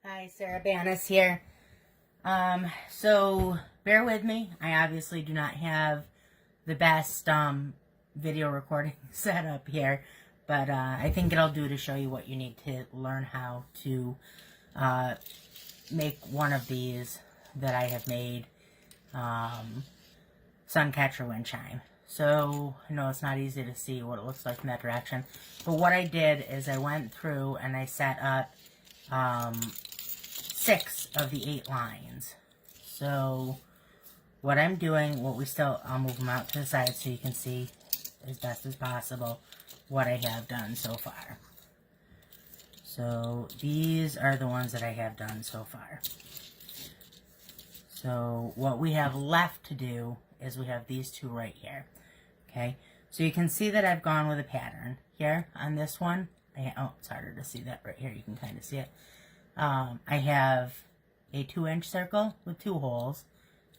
Hi, Sarah Banas here. So bear with me. I obviously do not have the best video recording setup here, but I think it'll do to show you what you need to learn how to make one of these that I have made, suncatcher wind chime. So I know it's not easy to see what it looks like in that direction, but what I did is I went through and I set up 6 of the 8 lines. So what I'm doing, I'll move them out to the side so you can see as best as possible what I have done so far. So these are the ones that I have done so far. So what we have left to do is we have these 2 right here. Okay, so you can see that I've gone with a pattern here on this one. Oh, it's harder to see that right here. You can kind of see it. I have a 2-inch circle with 2 holes,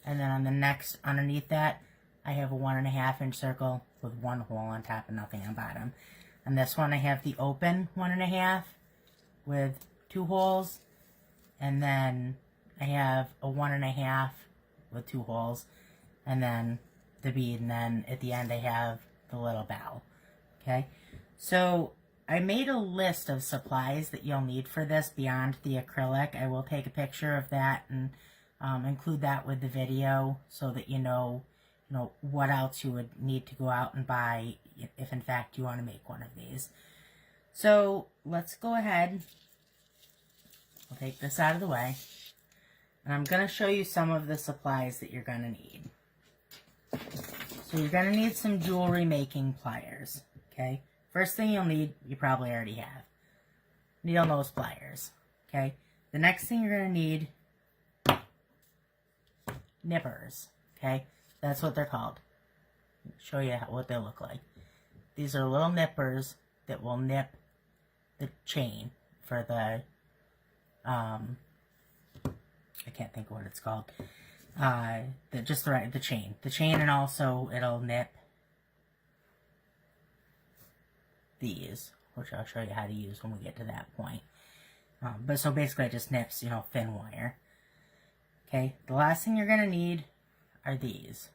and then on the next, underneath that, I have a 1.5-inch circle with 1 hole on top and nothing on bottom. And this one I have the open 1.5 with 2 holes, and then I have a 1.5 with 2 holes, and then the bead, and then at the end I have the little bell. Okay, so I made a list of supplies that you'll need for this beyond the acrylic. I will take a picture of that and include that with the video so that you know what else you would need to go out and buy if in fact you want to make one of these. So let's go ahead. I'll take this out of the way. And I'm going to show you some of the supplies that you're going to need. So you're going to need some jewelry making pliers. Okay. First thing you'll need, you probably already have, needle nose pliers, okay? The next thing you're going to need, nippers, okay? That's what they're called. I'll show you what they look like. These are little nippers that will nip the chain for the, I can't think of what it's called, the chain. The chain, and also it'll nip these, which I'll show you how to use when we get to that point. But so basically it just nips, thin wire. Okay, the last thing you're going to need are these.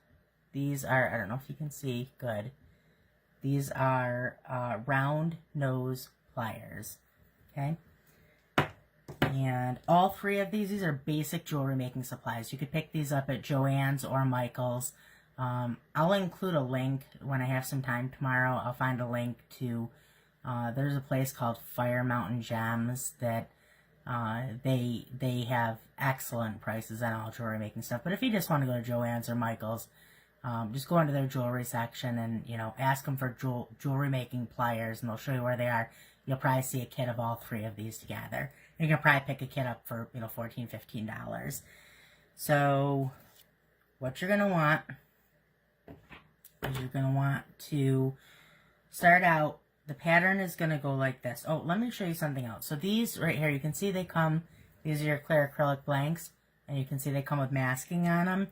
These are, I don't know if you can see, good. These are round nose pliers. Okay, and all 3 of these are basic jewelry making supplies. You could pick these up at Joann's or Michael's. I'll include a link when I have some time tomorrow. I'll find a link to, there's a place called Fire Mountain Gems that they have excellent prices on all jewelry making stuff. But if you just want to go to Joann's or Michael's, just go into their jewelry section and, ask them for jewelry making pliers, and they'll show you where they are. You'll probably see a kit of all 3 of these together. You can probably pick a kit up for, $14, $15. So what you're going to want is you're going to want to start out, the pattern is going to go like this. Oh, let me show you something else. So these right here, you can see these are your clear acrylic blanks, and you can see they come with masking on them.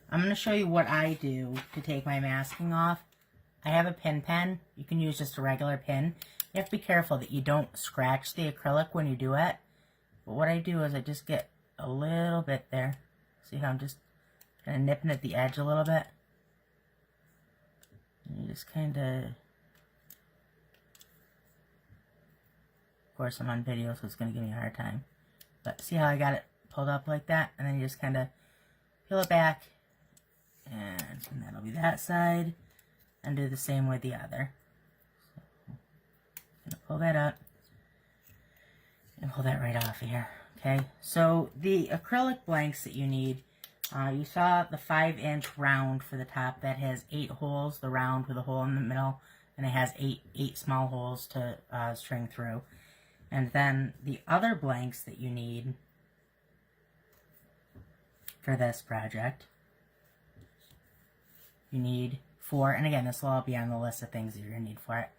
I'm going to show you what I do to take my masking off. I have a pin pen. You can use just a regular pin. You have to be careful that you don't scratch the acrylic when you do it. But what I do is I just get a little bit there. See how I'm just kind of nipping at the edge a little bit? And you just kind of, of course I'm on video, so it's going to give me a hard time. But see how I got it pulled up like that? And then you just kind of peel it back, and that'll be that side, and do the same with the other. So, I'm going to pull that up, and pull that right off here. Okay, so the acrylic blanks that you need, you saw the 5-inch round for the top that has 8 holes, the round with a hole in the middle, and it has 8 small holes to string through. And then the other blanks that you need for this project, you need 4, and again, this will all be on the list of things that you're going to need for it.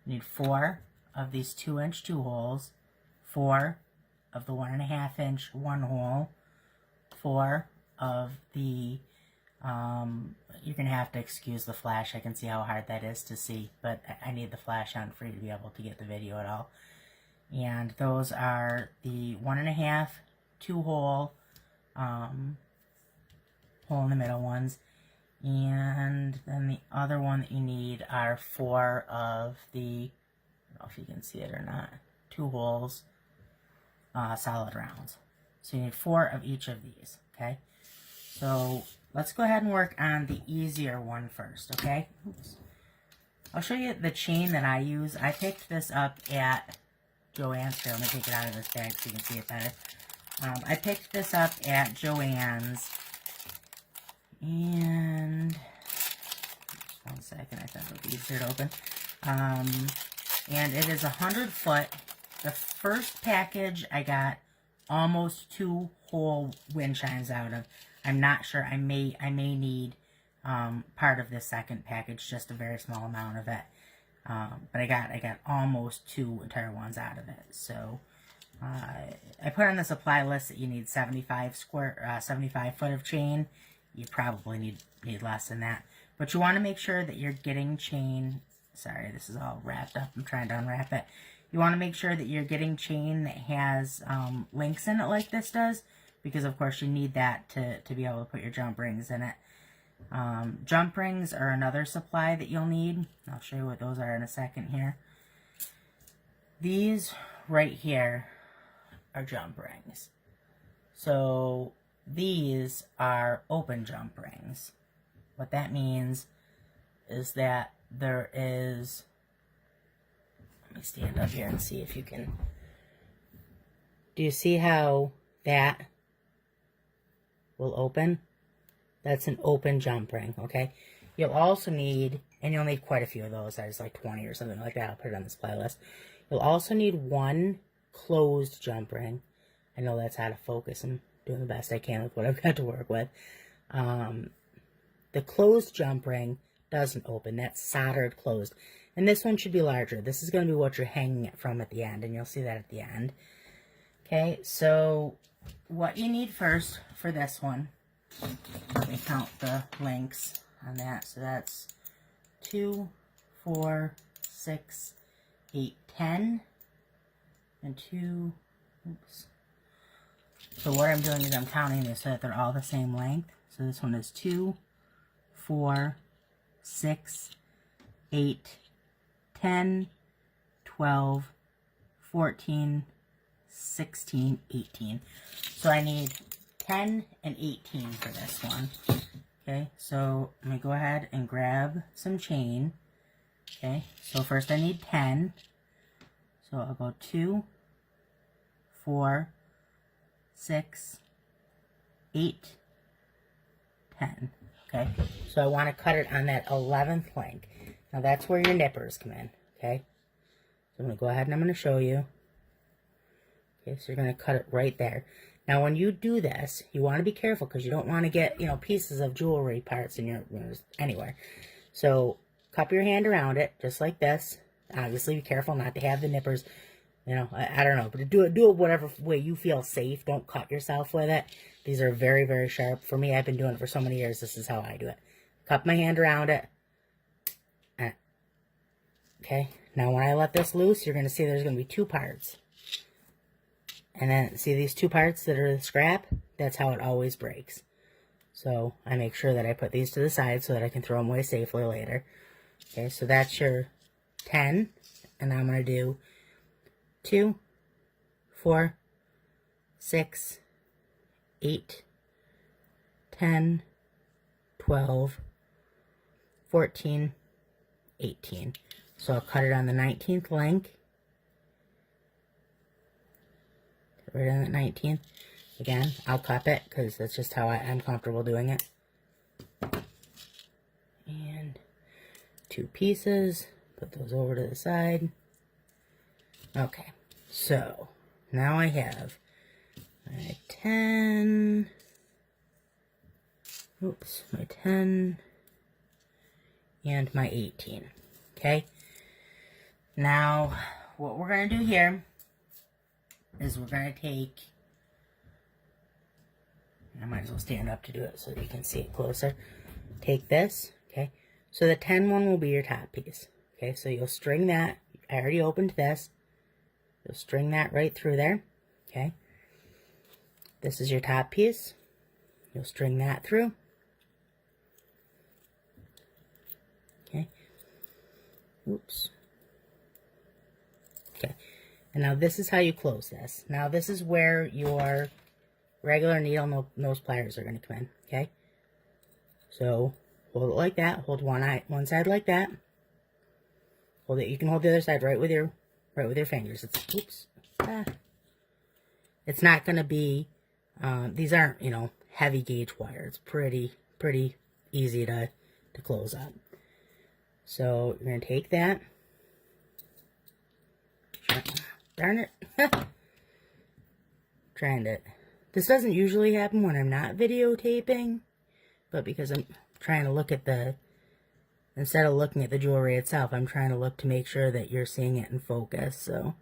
You need 4 of these 2-inch 2 holes, 4 of the 1.5-inch 1 hole, 4 of the, you're going to have to excuse the flash. I can see how hard that is to see, but I need the flash on for you to be able to get the video at all. And those are the 1.5 2-hole, hole in the middle ones. And then the other one that you need are 4 of the, I don't know if you can see it or not, 2 holes, solid rounds. So you need 4 of each of these, okay? So let's go ahead and work on the easier one first, okay? Oops. I'll show you the chain that I use. I picked this up at Joann's. Here, let me take it out of this bag so you can see it better. I picked this up at Joann's. And just 1 second, I thought it would be easier to open. And it is 100 foot. The first package I got almost 2 whole wind chimes out of. I'm not sure. I may need part of this second package, just a very small amount of it. But I got almost 2 entire ones out of it. So I put on the supply list that you need 75 foot of chain. You probably need less than that. But you want to make sure that you're getting chain. Sorry, this is all wrapped up. I'm trying to unwrap it. You want to make sure that you're getting chain that has links in it like this does. Because, of course, you need that to be able to put your jump rings in it. Jump rings are another supply that you'll need. I'll show you what those are in a second here. These right here are jump rings. So these are open jump rings. What that means is that there is, let me stand up here and see if you can, do you see how that will open? That's an open jump ring, okay? You'll also need, and you'll need quite a few of those. There's like 20 or something like that. I'll put it on the supply list. You'll also need 1 closed jump ring. I know that's out of focus. I'm doing the best I can with what I've got to work with. The closed jump ring doesn't open. That's soldered closed. And this one should be larger. This is going to be what you're hanging it from at the end, and you'll see that at the end. Okay, so what you need first for this one, let me count the links on that. So that's 2, 4, 6, 8, 10, and 2, oops. So what I'm doing is I'm counting this so that they're all the same length. So this one is 2, 4, 6, 8, 10, 12, 14, 16, 18. So I need 10 and 18 for this one. Okay, so let me go ahead and grab some chain. Okay, so first I need 10. So I'll go 2, 4, 6, 8, 10. Okay, so I want to cut it on that 11th link. Now that's where your nippers come in. Okay, so I'm going to go ahead and I'm going to show you. Okay, so you're going to cut it right there. Now when you do this, you want to be careful because you don't want to get, pieces of jewelry parts in your, anywhere. So cup your hand around it, just like this. Obviously be careful not to have the nippers, I don't know, but do it whatever way you feel safe. Don't cut yourself with it. These are very, very sharp. For me, I've been doing it for so many years. This is how I do it. Cup my hand around it. Okay, now when I let this loose, you're going to see there's going to be 2 parts. And then, see these 2 parts that are the scrap? That's how it always breaks. So, I make sure that I put these to the side so that I can throw them away safely later. Okay, so that's your 10. And I'm going to do 2, 4, 6, 8, 10, 12, 14, 18. So I'll cut it on the 19th link. Right on that 19th. Again, I'll cup it because that's just how I'm comfortable doing it. And 2 pieces. Put those over to the side. Okay, so now I have my 10. Oops, my 10 and my 18. Okay. Now, what we're going to do here is we're going to take, I might as well stand up to do it so that you can see it closer. Take this, okay? So the 10 one will be your top piece. Okay, so you'll string that. I already opened this. You'll string that right through there, okay? This is your top piece. You'll string that through. Okay. Oops. Okay. And now this is how you close this. Now this is where your regular needle nose pliers are going to come in, okay? So hold it like that. Hold one side like that. Hold it. You can hold the other side right with your fingers. Oops. It's not going to be. These aren't, you know, heavy gauge wire. It's pretty easy to close up. So you're going to take that. Darn it. This doesn't usually happen when I'm not videotaping, but because I'm trying to look at instead of looking at the jewelry itself, I'm trying to look to make sure that you're seeing it in focus, so.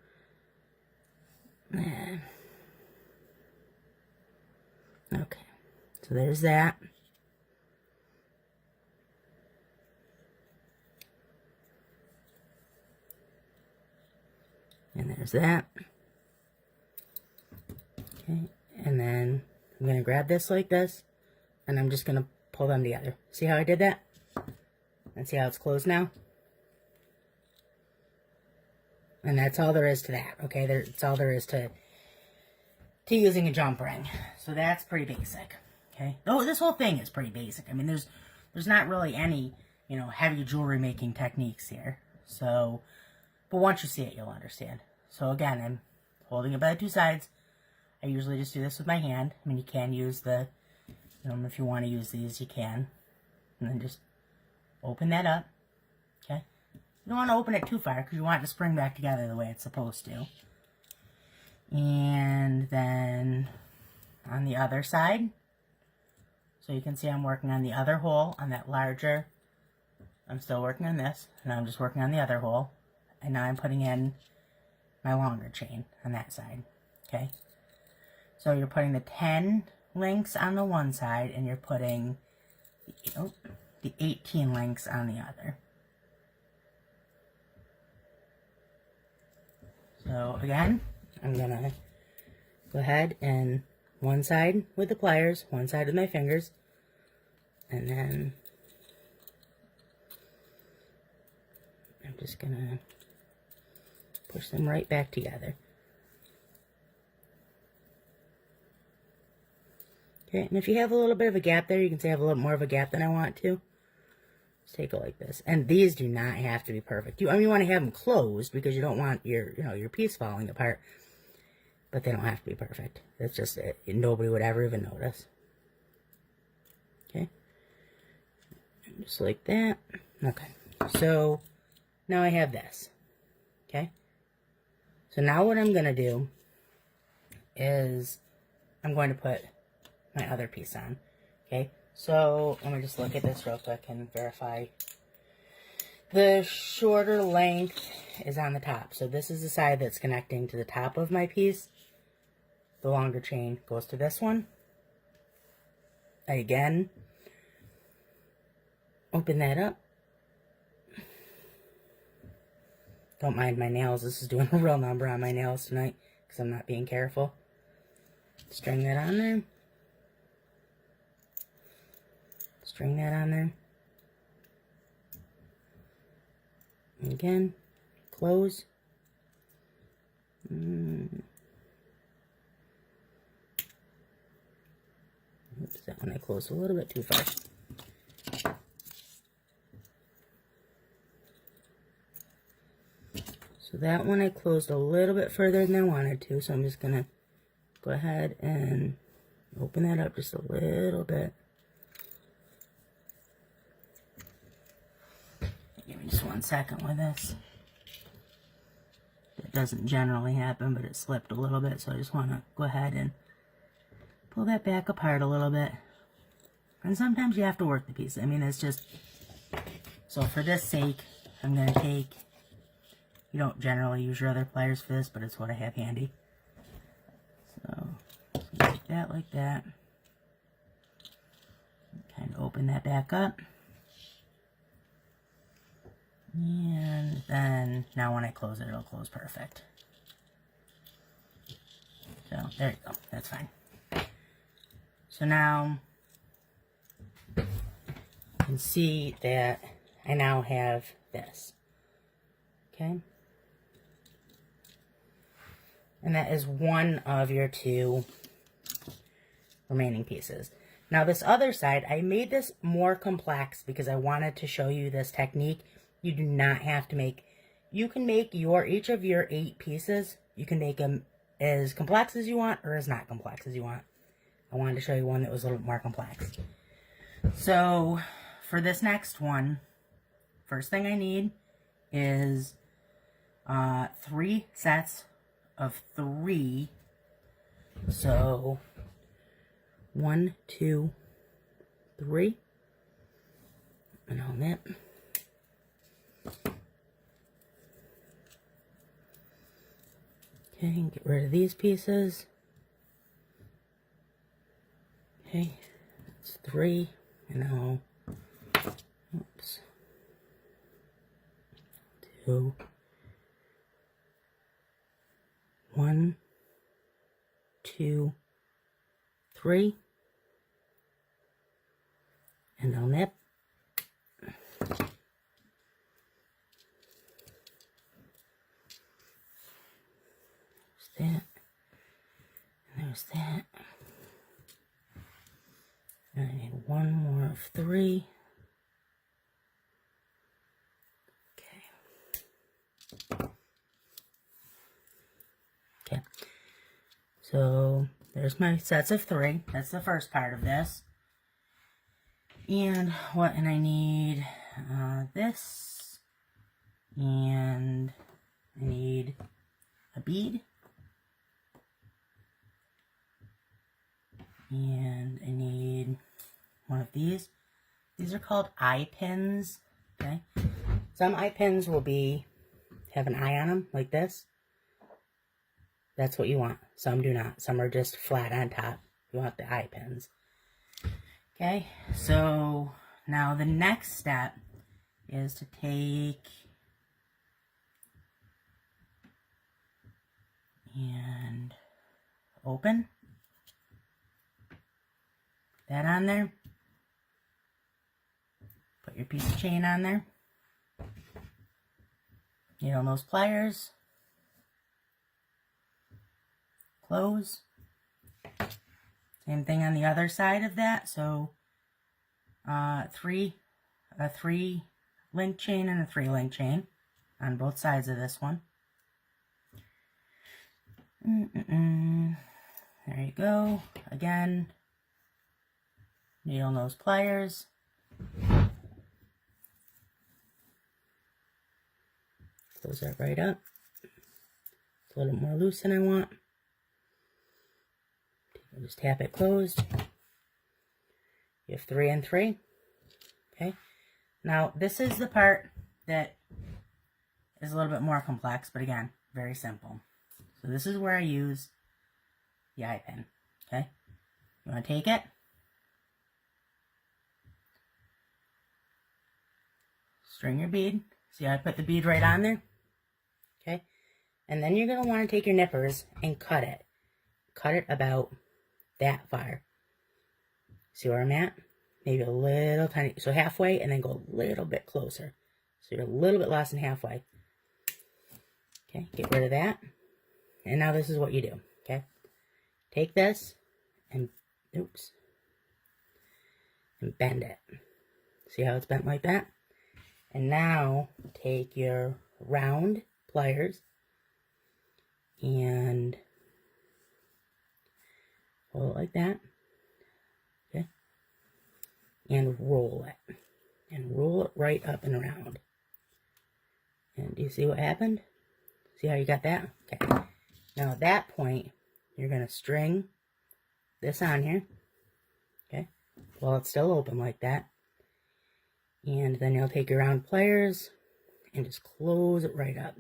Okay, so there's that. And there's that. Okay, and then I'm going to grab this like this, and I'm just going to pull them together. See how I did that? And see how it's closed now? And that's all there is to that, okay? That's all there is to using a jump ring. So that's pretty basic, okay? Oh, this whole thing is pretty basic. I mean, there's not really any, you know, heavy jewelry making techniques here. So, but once you see it, you'll understand. So again, I'm holding it by the two sides. I usually just do this with my hand. I mean, you can use the, you know, if you want to use these, you can. And then just open that up, okay? You don't want to open it too far because you want it to spring back together the way it's supposed to. And then on the other side, so you can see I'm working on the other hole, on that larger. I'm still working on this, and I'm just working on the other hole. And now I'm putting in my longer chain on that side, okay? So you're putting the 10 links on the one side, and you're putting the 18 links on the other. So again, I'm going to go ahead and one side with the pliers, one side with my fingers, and then I'm just going to push them right back together. Okay, and if you have a little bit of a gap there, you can say I have a little more of a gap than I want to. Just take it like this. And these do not have to be perfect. You want to have them closed because you don't want your piece falling apart. But they don't have to be perfect. That's just it. Nobody would ever even notice. Okay. Just like that. Okay. So now I have this. Okay. So now what I'm going to do is I'm going to put my other piece on. Okay. So let me just look at this real quick and verify. The shorter length is on the top. So this is the side that's connecting to the top of my piece. The longer chain goes to this one. Again, open that up. Don't mind my nails. This is doing a real number on my nails tonight because I'm not being careful. String that on there. String that on there. And again, close. Oops, that one I closed a little bit too far. So that one I closed a little bit further than I wanted to, so I'm just going to go ahead and open that up just a little bit. Give me just 1 second with this. It doesn't generally happen, but it slipped a little bit, so I just want to go ahead and pull that back apart a little bit. And sometimes you have to work the piece. I mean, it's just... So for this sake, I'm going to take... You don't generally use your other pliers for this, but it's what I have handy. So, take that like that. Kind of open that back up. And then, now when I close it, it'll close perfect. there you go. That's fine. So now you can see that I now have this. Okay? And that is one of your 2 remaining pieces. Now this other side, I made this more complex because I wanted to show you this technique. You do not have to make, you can make each of your 8 pieces, you can make them as complex as you want or as not complex as you want. I wanted to show you one that was a little bit more complex. So for this next one, first thing I need is 3 sets of 3. So 1, 2, 3. And on that. Okay, get rid of these pieces. Okay, that's 3. And now, oops, 2, 1, 2, 3, and on that. There's that, and there's that. And I need 1 more of 3. Okay, so there's my sets of 3. That's the first part of this. And I need this, and I need a bead, and I need one of these. These are called eye pins. Okay, some eye pins will have an eye on them like this. That's what you want. Some do not. Some are just flat on top. You want the eye pins. Okay, so now the next step is to take and open that on there. Put your piece of chain on there. Get on those pliers. Close. Same thing on the other side of that. So a 3 link chain and a 3 link chain on both sides of this one. There you go. Again, needle nose pliers. Close that right up. It's a little more loose than I want. Just tap it closed. You have 3 and 3. Okay. Now this is the part that is a little bit more complex, but again, very simple. So this is where I use the eye pin. Okay. You want to take it. String your bead. See how I put the bead right on there? Okay. And then you're going to want to take your nippers and cut it. Cut it about that far. See where I'm at? Maybe a little tiny, so halfway, and then go a little bit closer. So you're a little bit less than halfway. Okay, get rid of that. And now this is what you do, okay? Take this and, oops, and bend it. See how it's bent like that? And now take your round pliers and hold it like that, okay? And roll it. And roll it right up and around. And do you see what happened? See how you got that? Okay. Now at that point, you're going to string this on here, okay? While it's still open like that. And then you'll take your round pliers and just close it right up.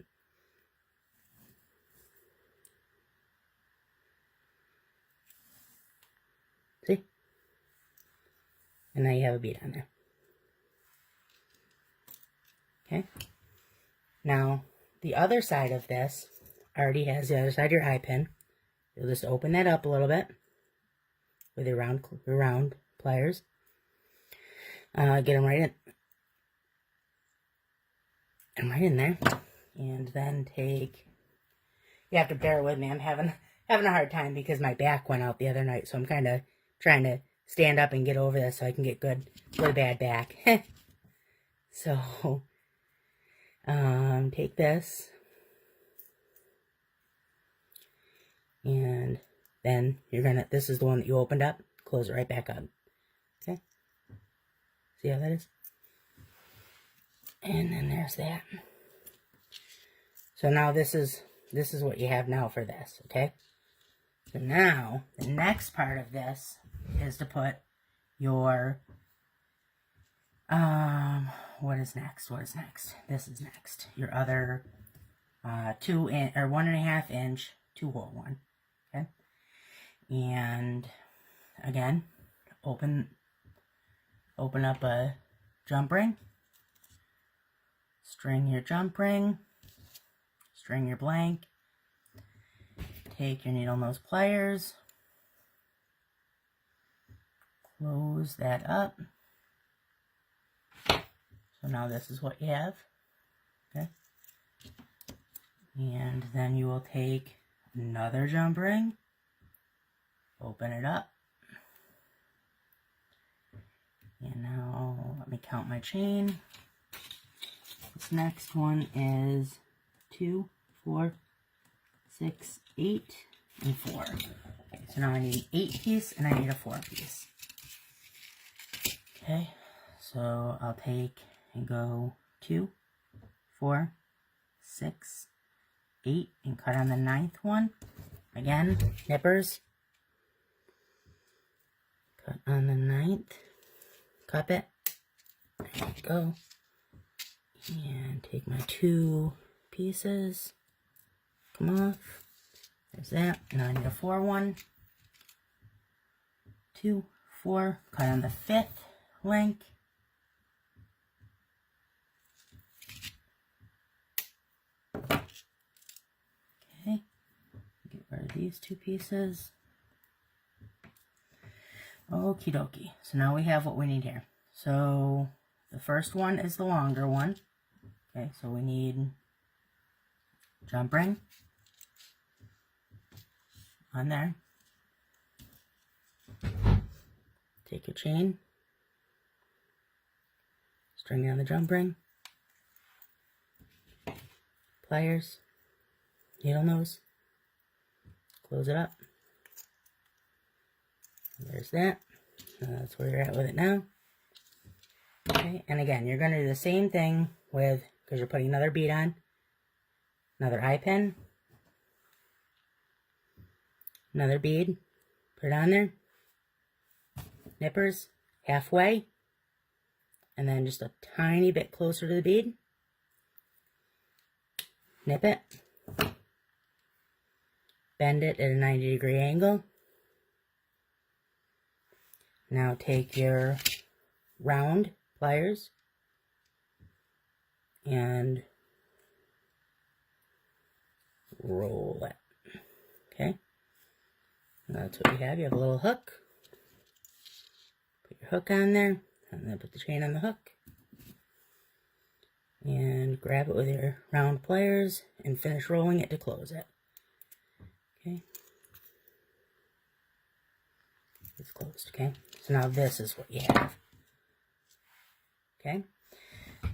See? And now you have a bead on there. Okay? Now, the other side of this already has the other side of your eye pin. you'll just open that up a little bit with your round pliers. Get them right in there, and then take. You have to bear with me. I'm having a hard time because my back went out the other night, so I'm kind of trying to stand up and get over this so I can get good with a bad back. So, take this, and then this is the one that you opened up, close it right back up. Okay? See how that is? And then there's that. So now this is what you have now for this, okay? So now, the next part of this is to put your, what is next? This is next. Your other, 1.5 inch 2-hole one, okay? And, again, open up a jump ring, string your jump ring, string your blank, take your needle nose pliers, close that up. So now this is what you have, okay? And then you will take another jump ring, open it up, and now let me count my chain. This next one is 2, 4, 6, 8, and 4. Okay, so now I need an 8 piece and I need a 4 piece. Okay, so I'll take and go 2, 4, 6, 8, and cut on the 9th one. Again, nippers. Cut on the 9th. Cup it. There you go. And take my 2 pieces. Come off. There's that. Now I need a 4 one. 2, 4. Cut on the 5th link. Okay. Get rid of these 2 pieces. Okie dokie. So now we have what we need here. So the first one is the longer one. Okay, so we need jump ring on there. Take your chain, string it on the jump ring, pliers, needle nose, close it up. There's that. That's where you're at with it now. Okay, and again, you're going to do the same thing with, because you're putting another bead on, another eye pin, another bead, put it on there, nippers halfway, and then just a tiny bit closer to the bead, nip it, bend it at a 90-degree angle. Now take your round pliers and roll it. Okay? And that's what you have. You have a little hook. Put your hook on there, and then put the chain on the hook. And grab it with your round pliers and finish rolling it to close it. Okay? It's closed, okay? So now this is what you have. Okay?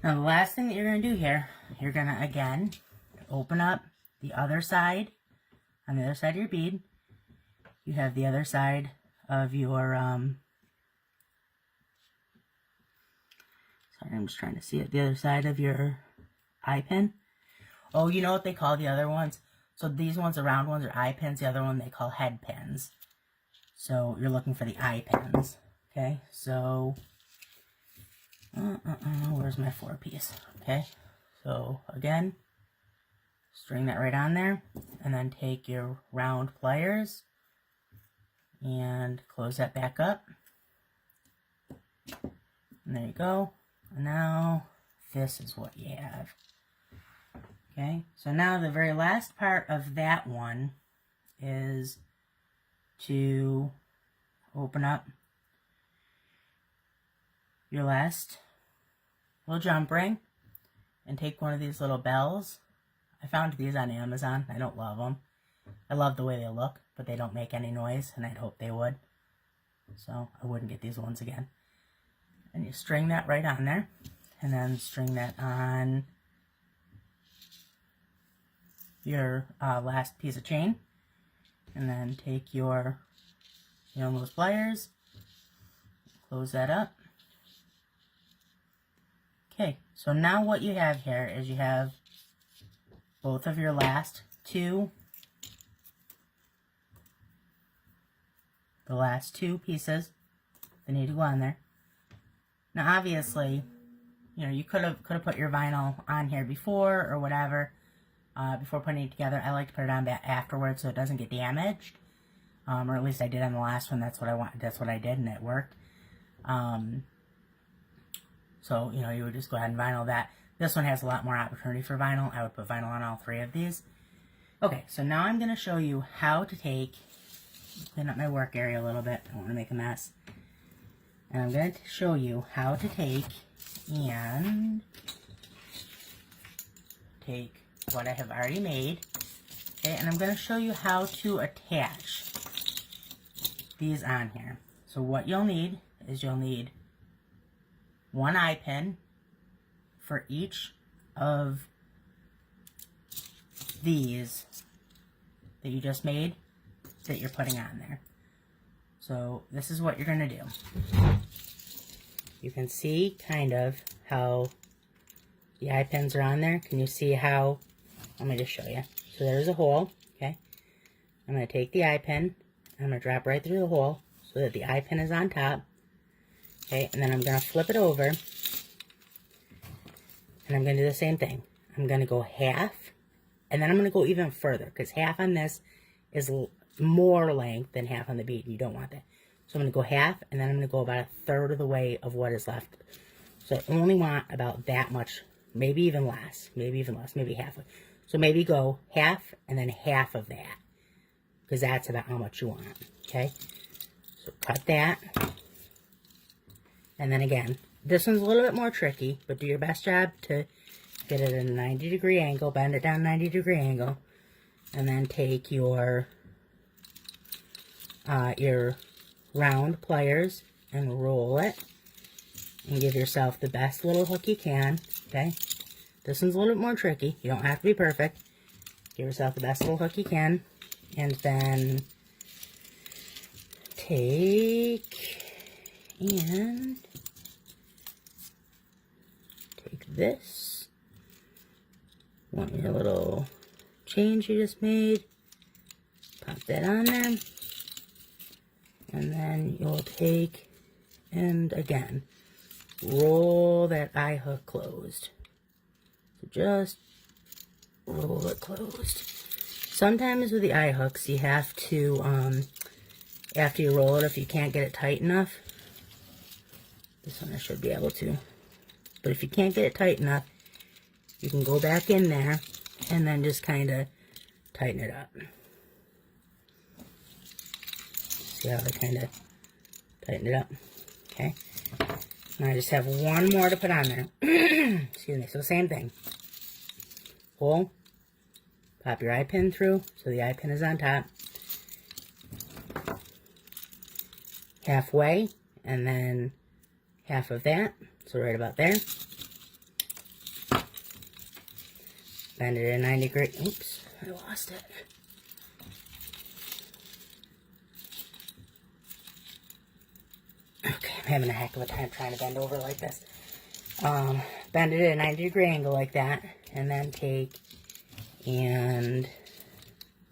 Now the last thing that you're going to do here, you're going to, again, open up the other side, on the other side of your bead. You have the other side of your, sorry, I'm just trying to see it, the other side of your eye pin. Oh, you know what they call the other ones? So these ones, the round ones, are eye pins. The other one they call head pins. So you're looking for the eye pins. Okay, so where's my 4 piece? Okay, so again, string that right on there, and then take your round pliers and close that back up. And there you go. And now this is what you have. Okay, so now the very last part of that one is to open up your last little jump ring and take one of these little bells. I found these on Amazon. I don't love them. I love the way they look, but they don't make any noise, and I'd hope they would. So I wouldn't get these ones again. And you string that right on there, and then string that on your last piece of chain, and then take your those pliers, close that up. Okay, so now what you have here is you have both of your last two, pieces that need to go on there. Now obviously, you could have put your vinyl on here before or whatever, before putting it together. I like to put it on afterwards so it doesn't get damaged, or at least I did on the last one. That's what I wanted. That's what I did, and it worked. So, you would just go ahead and vinyl that. This one has a lot more opportunity for vinyl. I would put vinyl on all three of these. Okay, so now I'm going to show you how to clean up my work area a little bit. I don't want to make a mess. And I'm going to show you how to take what I have already made. Okay, and I'm going to show you how to attach these on here. So what you'll need is one eye pin for each of these that you just made that you're putting on there. So this is what you're going to do. You can see kind of how the eye pins are on there. Can you see how? Let me just show you. So there's a hole, okay? I'm going to take the eye pin, I'm going to drop right through the hole so that the eye pin is on top. Okay, and then I'm going to flip it over, and I'm going to do the same thing. I'm going to go half, and then I'm going to go even further, because half on this is more length than half on the bead, and you don't want that. So I'm going to go half, and then I'm going to go about a third of the way of what is left. So I only want about that much, maybe even less, maybe half. So maybe go half, and then half of that, because that's about how much you want, okay? So cut that. And then again, this one's a little bit more tricky, but do your best job to get it at a 90-degree angle, bend it down 90-degree angle, and then take your round pliers and roll it, and give yourself the best little hook you can, okay? This one's a little bit more tricky. You don't have to be perfect. Give yourself the best little hook you can, and then take this, your little chains you just made, pop that on there, and then you'll take and again roll that eye hook closed. So just roll it closed. Sometimes with the eye hooks you have to after you roll it, if you can't get it tight enough, this one I should be able to, but if you can't get it tight enough, you can go back in there and then just kind of tighten it up. See how I kind of tighten it up? Okay. Now I just have one more to put on there. Excuse me. So same thing. Hole. Pop your eye pin through so the eye pin is on top. Halfway, and then half of that. So right about there. Bend it at 90 degrees. Oops, I lost it. Okay, I'm having a heck of a time trying to bend over like this. Bend it at a 90-degree angle like that, and then take and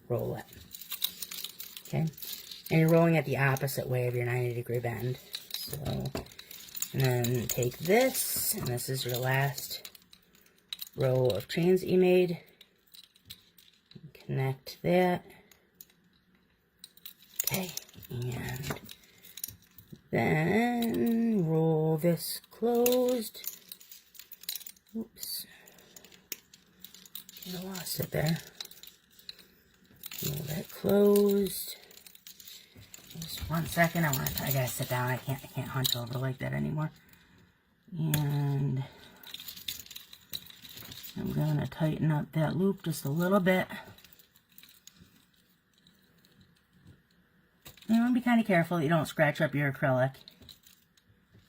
roll it. Okay, and you're rolling it the opposite way of your 90-degree bend. So, and then take this, and this is your last row of chains that you made. Connect that. Okay, and then roll this closed. Oops. I lost it there. Roll that closed. 1 second. I gotta sit down. I can't hunch over like that anymore. And I'm gonna tighten up that loop just a little bit. You want to be kind of careful that you don't scratch up your acrylic.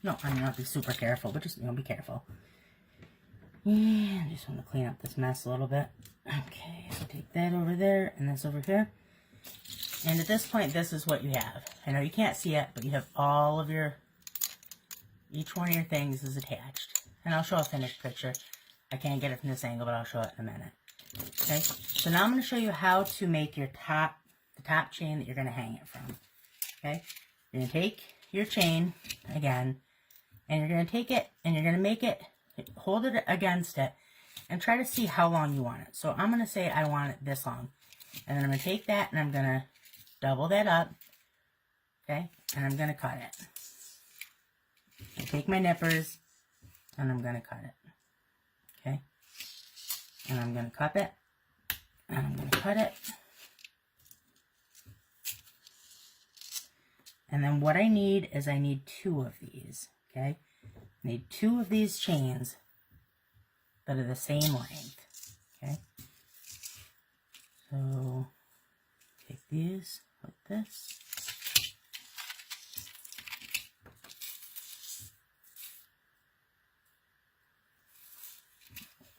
No, I mean, not be super careful, but just, be careful. And I just want to clean up this mess a little bit. Okay, so take that over there and this over here. And at this point, this is what you have. I know you can't see it, but you have all of your, each one of your things is attached. And I'll show a finished picture. I can't get it from this angle, but I'll show it in a minute. Okay, so now I'm going to show you how to make your the top chain that you're going to hang it from. Okay, you're going to take your chain again, and you're going to take it, and you're going to make it, hold it against it, and try to see how long you want it. So I'm going to say I want it this long. And then I'm going to take that, and I'm going to double that up, okay, and I'm going to cut it. I take my nippers, and I'm going to cut it, okay, and I'm going to cup it, and I'm going to cut it. And then what I need is I need 2 of these, okay? I need 2 of these chains that are the same length, okay? So, take these like this.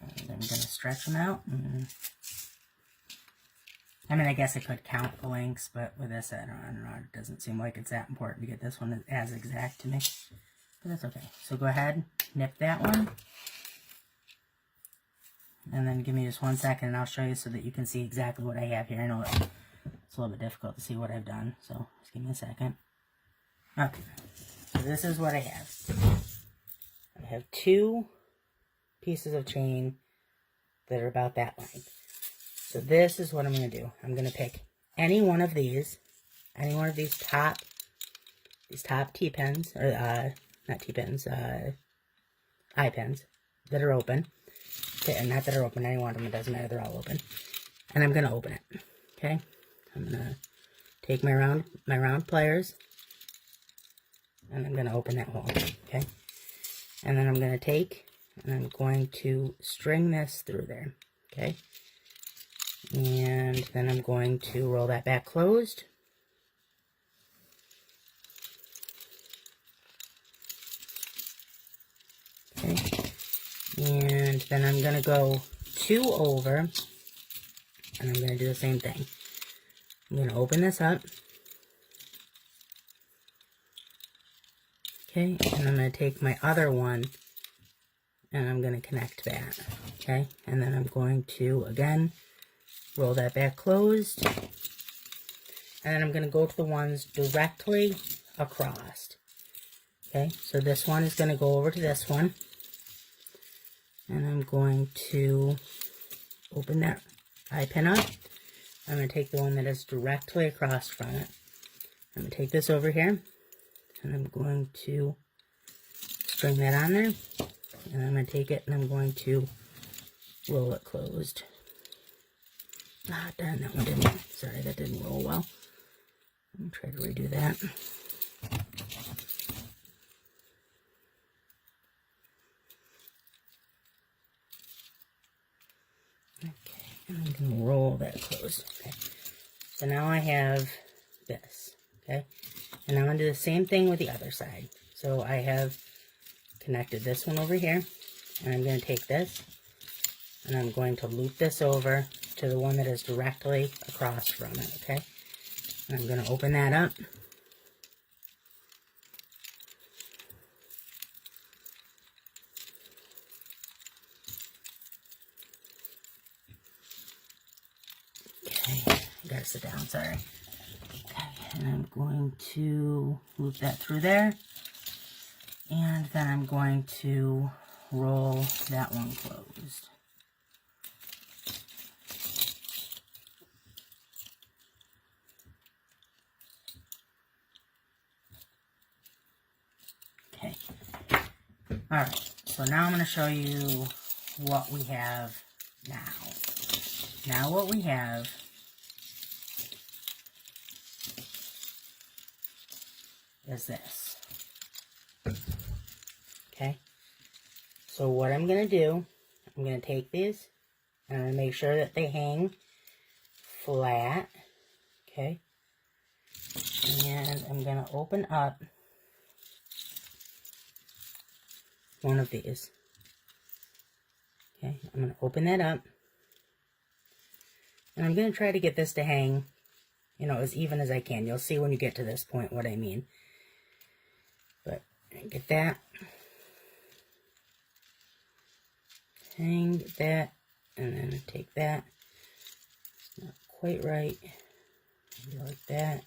And I'm going to stretch them out. I mean, I guess I could count the lengths, but with this, I don't know, it doesn't seem like it's that important to get this one as exact to me. But that's okay. So go ahead, nip that one. And then give me just 1 second, and I'll show you so that you can see exactly what I have here. I know it's a little bit difficult to see what I've done, so just give me a second. Okay, so this is what I have. I have 2 pieces of chain that are about that length. So this is what I'm going to do. I'm going to pick any one of these top T-pins, or not T-pins, I-pins that are open. Okay, not that are open, any one of them, it doesn't matter, they're all open. And I'm going to open it, okay? I'm going to take my round pliers, and I'm going to open that hole, okay? And then I'm going to take, and I'm going to string this through there, okay? And then I'm going to roll that back closed. Okay. And then I'm going to go 2 over, and I'm going to do the same thing. I'm going to open this up. Okay, and I'm going to take my other one, and I'm going to connect that. Okay, and then I'm going to, again, roll that back closed, and then I'm going to go to the ones directly across. Okay, so this one is going to go over to this one, and I'm going to open that eye pin up. I'm going to take the one that is directly across from it. I'm going to take this over here, and I'm going to string that on there, and I'm going to take it and I'm going to roll it closed. Ah, darn, that one didn't. Sorry, that didn't roll well. Let me try to redo that. Okay, and I'm going to roll that closed. Okay, so now I have this. Okay, and now I'm going to do the same thing with the other side. So I have connected this one over here, and I'm going to take this, and I'm going to loop this over to the one that is directly across from it, okay? And I'm going to open that up. Okay, I gotta sit down, sorry. Okay, and I'm going to loop that through there. And then I'm going to roll that one closed. Okay. Alright, so now I'm going to show you what we have now. Now what we have is this. Okay? So what I'm going to do, I'm going to take these, and I'm going to make sure that they hang flat. Okay? And I'm going to open up one of these. Okay? I'm going to open that up. And I'm going to try to get this to hang, you know, as even as I can. You'll see when you get to this point what I mean. But get that. Hang that. And then take that. It's not quite right. Maybe like that.